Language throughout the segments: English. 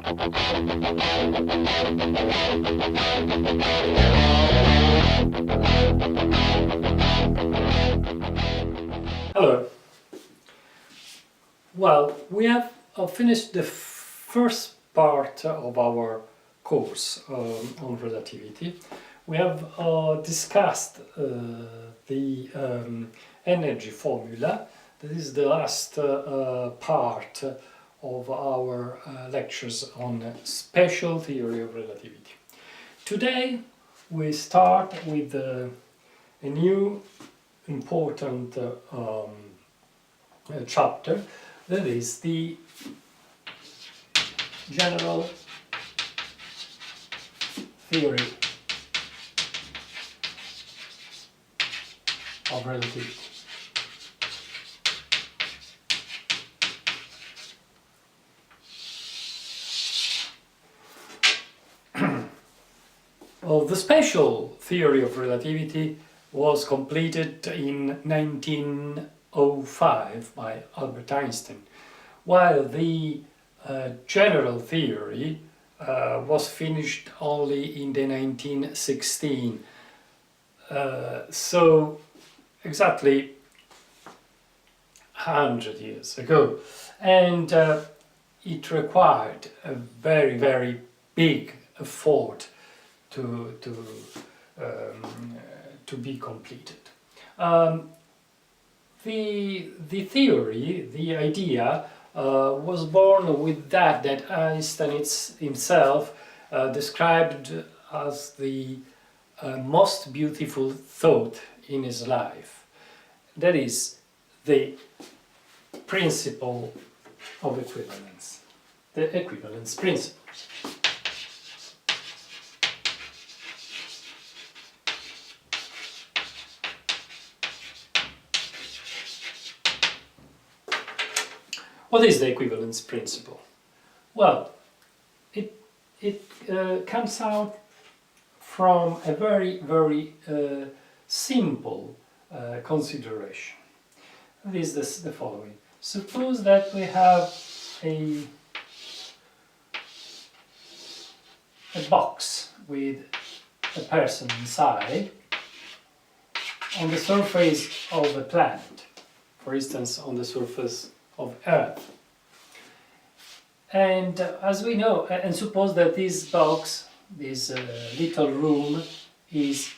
Hello. Well, we have finished the first part of our course on relativity. We have discussed the energy formula. That is the last part of our lectures on special theory of relativity. Today we start with a new important chapter, that is the general theory of relativity. Well, the special theory of relativity was completed in 1905 by Albert Einstein, while the general theory was finished only in the 1916. So exactly 100 years ago, and it required a very, very big effort to be completed. The theory, the idea, was born with that Einstein himself described as the most beautiful thought in his life. That is the principle of equivalence, the equivalence principle. What is the equivalence principle? Well, it comes out from a very, very simple consideration. It is the following. Suppose that we have a box with a person inside on the surface of a planet, for instance on the surface of Earth. And as we know, and suppose that this box, this little room, is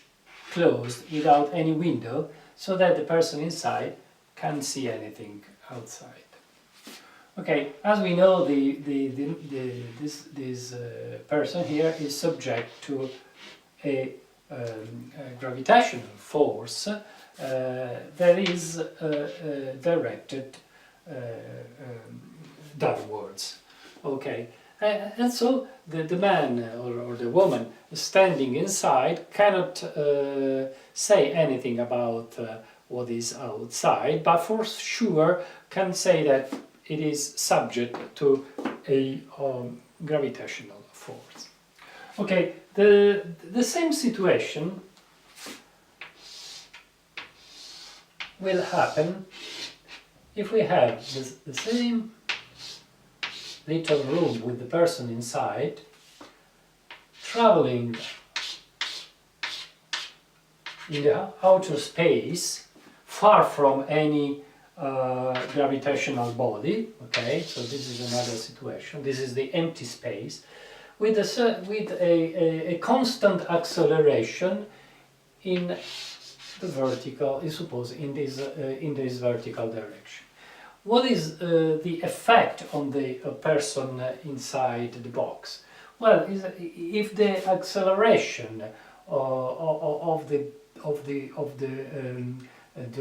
closed without any window, so that the person inside can't see anything outside. Okay, as we know, this person here is subject to a gravitational force that is directed downwards. Okay, and so the man or the woman standing inside cannot say anything about what is outside, but for sure can say that it is subject to a gravitational force. Okay, the same situation will happen if we have the same little room with the person inside traveling in the outer space far from any gravitational body. Okay, so this is another situation. This is the empty space with a constant acceleration in the vertical, suppose in this vertical direction. What is the effect on the person inside the box? Well, if the acceleration of the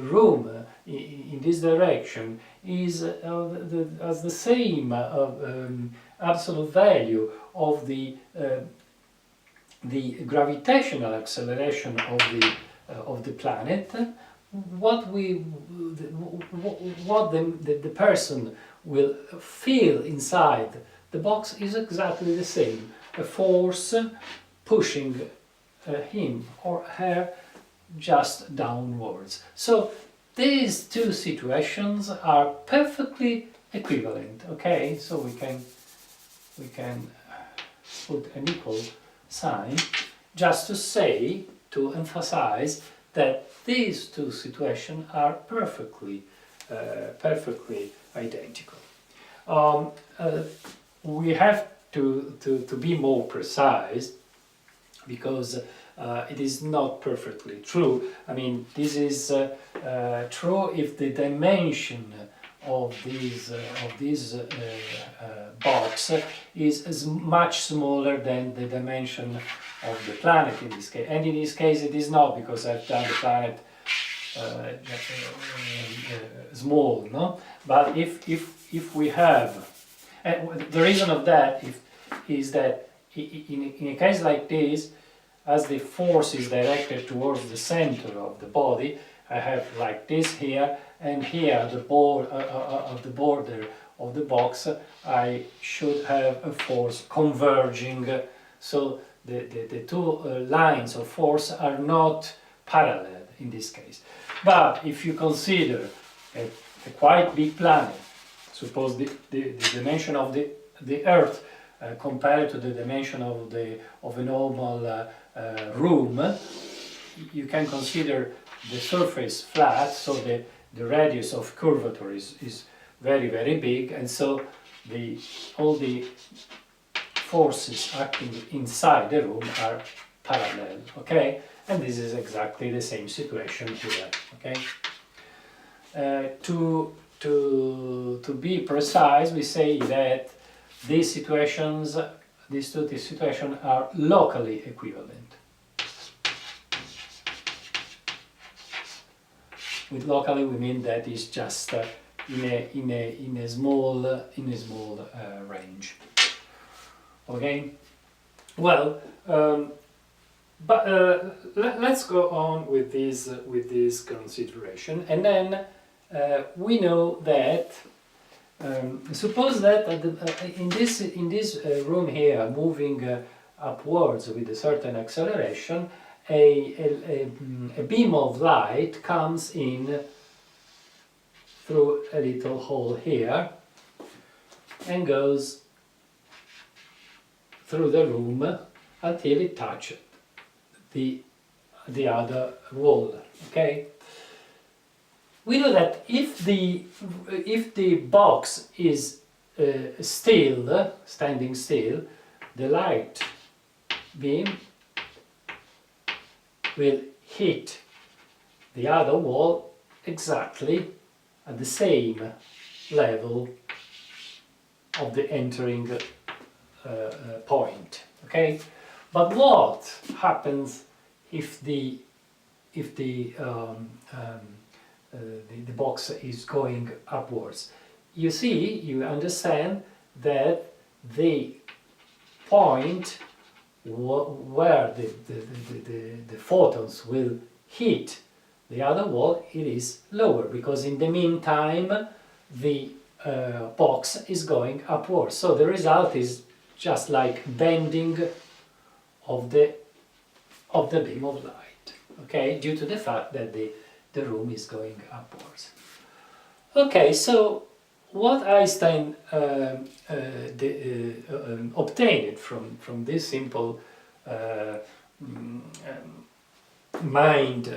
room in this direction is as the same absolute value of the gravitational acceleration of the planet, what the person will feel inside the box is exactly the same. A force pushing him or her just downwards. So these two situations are perfectly equivalent. Okay, so we can we can put an equal sign, just to say, to emphasize that these two situations are perfectly identical. We have to be more precise, because it is not perfectly true. I mean, this is true if the dimension of this box is much smaller than the dimension of the planet in this case. And in this case it is not, because I've done the planet small, no? But if we have, the reason of that is that in a case like this, as the force is directed towards the center of the body, I have like this here, and here the border of the box, I should have a force converging, so the two lines of force are not parallel in this case. But if you consider a quite big planet, suppose the dimension of the Earth compared to the dimension of a normal room, you can consider the surface flat, so the radius of curvature is very, very big, and so all the forces acting inside the room are parallel, okay? And this is exactly the same situation here, okay? To be precise, we say that these two situations are locally equivalent. With locally, we mean that it's just in a small range. Okay. Well, let's go on with this consideration, and then we know that suppose that in this room here, moving upwards with a certain acceleration, a beam of light comes in through a little hole here and goes through the room until it touches the other wall. Okay. We know that if the box is standing still, the light beam will hit the other wall exactly at the same level of the entering point. Okay, but what happens if the box is going upwards? You understand that the point where the photons will hit the other wall, it is lower, because in the meantime the box is going upwards. So the result is just like bending of the beam of light, okay, due to the fact that the room is going upwards. Okay, so what Einstein obtained from this simple mind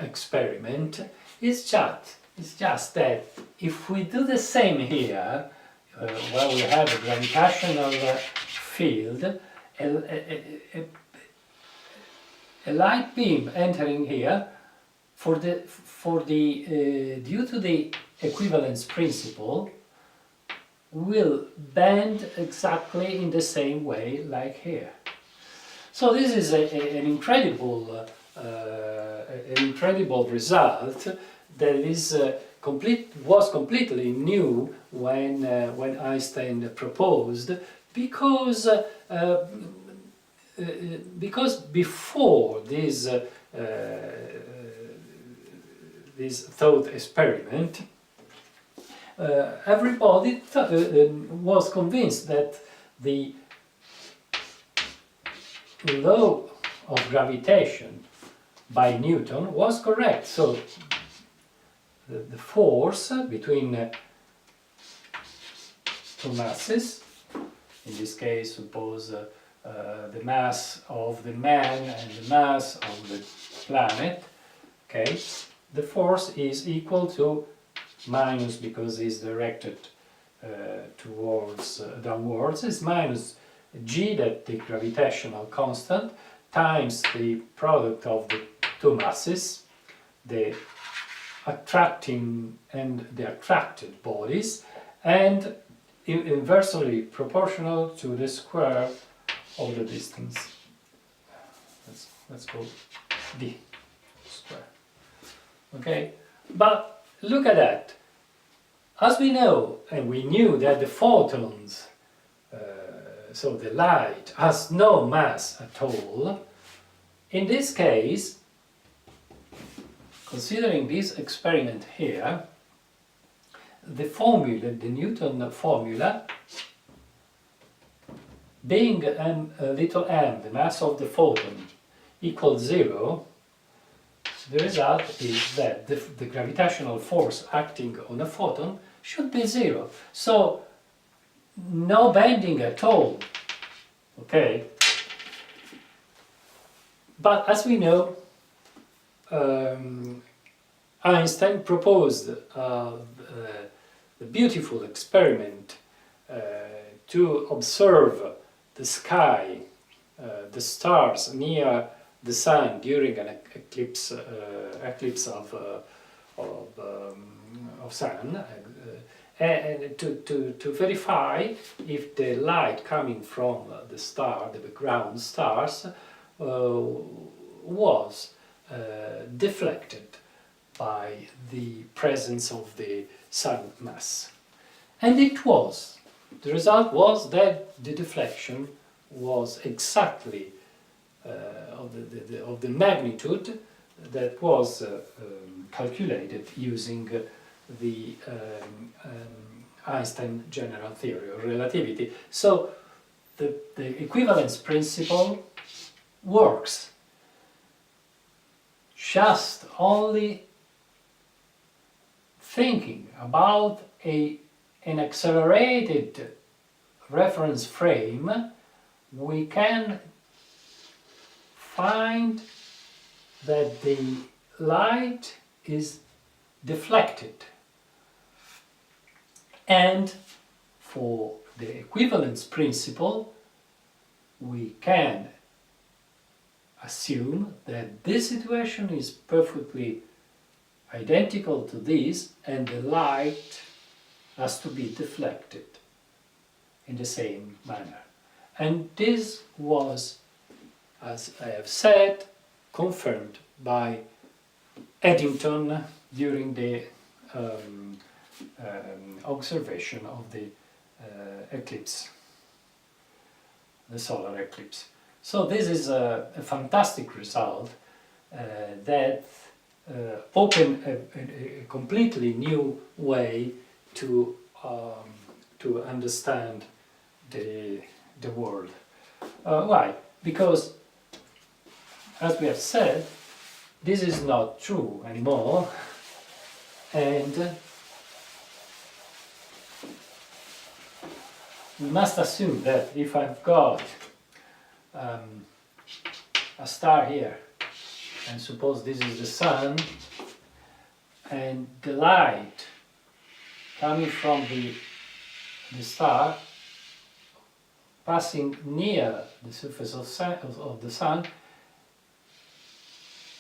experiment is just that if we do the same here, where we have a gravitational field, a light beam entering here, due to the equivalence principle, will bend exactly in the same way like here. So this is an incredible result that is was completely new when Einstein proposed, because before this thought experiment, everybody was convinced that the law of gravitation by Newton was correct. So the force between two masses. In this case, suppose the mass of the man and the mass of the planet. Okay, the force is equal to minus, because it's directed towards downwards, is minus g, that the gravitational constant, times the product of the two masses, the attracting and the attracted bodies, and inversely proportional to the square of the distance. Let's go d square. Okay, but look at that. As we know, and we knew that the photons, so the light, has no mass at all, in this case, considering this experiment here, the formula, the Newton formula, being little m, the mass of the photon, equals 0, the result is that the gravitational force acting on a photon should be 0. So, no bending at all. Okay? But as we know, Einstein proposed a beautiful experiment to observe the sky, the stars near the sun during an eclipse of sun, and to verify if the light coming from the star, the background stars, was deflected by the presence of the sun mass. And it was. The result was that the deflection was exactly of the magnitude that was calculated using the Einstein general theory of relativity. So the equivalence principle works. Just only thinking about an accelerated reference frame, we can find that the light is deflected. And for the equivalence principle, we can assume that this situation is perfectly identical to this, and the light has to be deflected in the same manner. And this was, as I have said, confirmed by Eddington during the observation of the eclipse, the solar eclipse. So this is a fantastic result that opened a completely new way to understand the world. Why? Because, as we have said, this is not true anymore, and we must assume that if I've got a star here, and suppose this is the sun, and the light coming from the star passing near the surface of the sun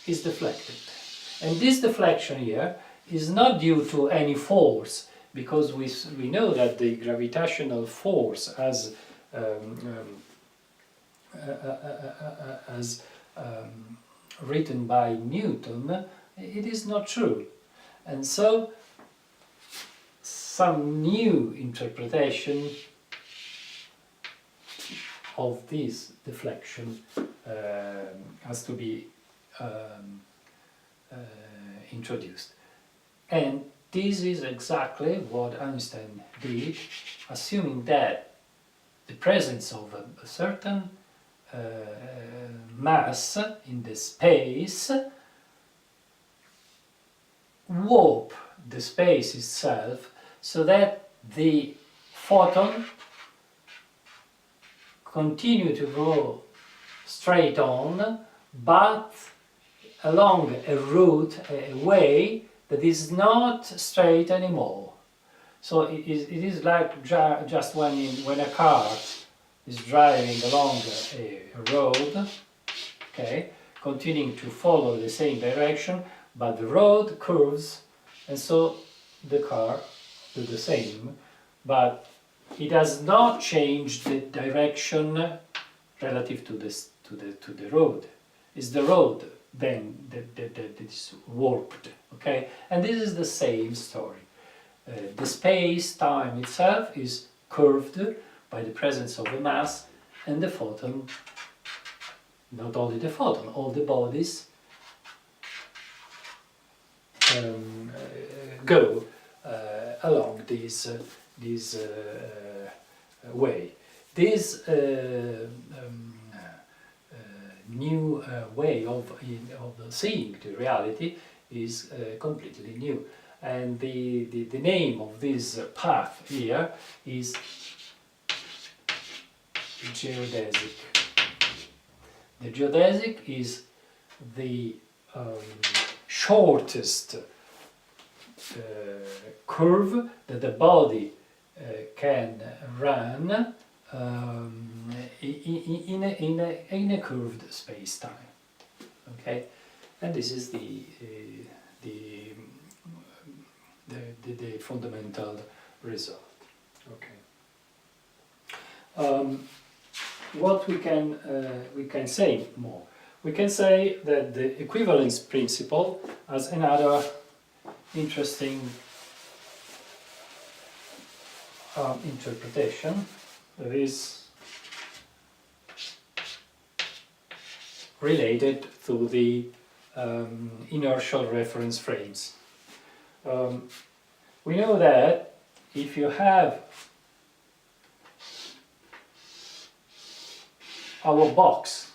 is deflected. And this deflection here is not due to any force, because we know that the gravitational force as written by Newton, it is not true. And so some new interpretation of this deflection has to be introduced. And this is exactly what Einstein did, assuming that the presence of a certain mass in the space warp the space itself, so that the photon continue to go straight on, but along a route, a way that is not straight anymore. So it is like just when a car is driving along a road, okay, continuing to follow the same direction, but the road curves, and so the car do the same, but it does not change the direction relative to the road. It's the road then that is warped, okay? And this is the same story. The space-time itself is curved by the presence of a mass, and the photon, not only the photon, all the bodies go along this way. This new way of seeing the reality is completely new. And the name of this path here is geodesic. The geodesic is the shortest curve that the body can run in a curved space-time. Okay, and this is the fundamental result. Okay. What we can say more? We can say that the equivalence principle has another interesting interpretation that is related to the inertial reference frames. We know that if you have our box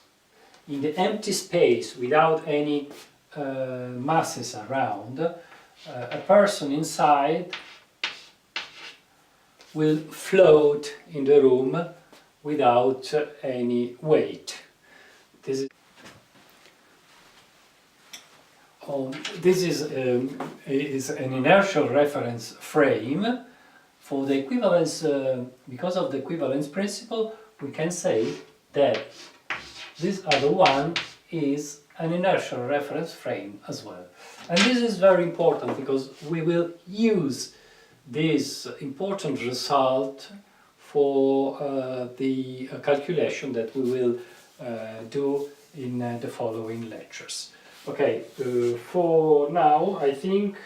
in the empty space without any masses around, a person inside will float in the room without any weight. This is an inertial reference frame. For the equivalence, because of the equivalence principle, we can say that this other one is an inertial reference frame as well. And this is very important because we will use this important result for the calculation that we will do in the following lectures. Okay, for now I think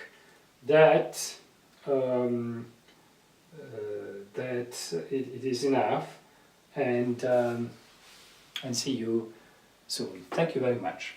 that it is enough, and see you soon. Thank you very much.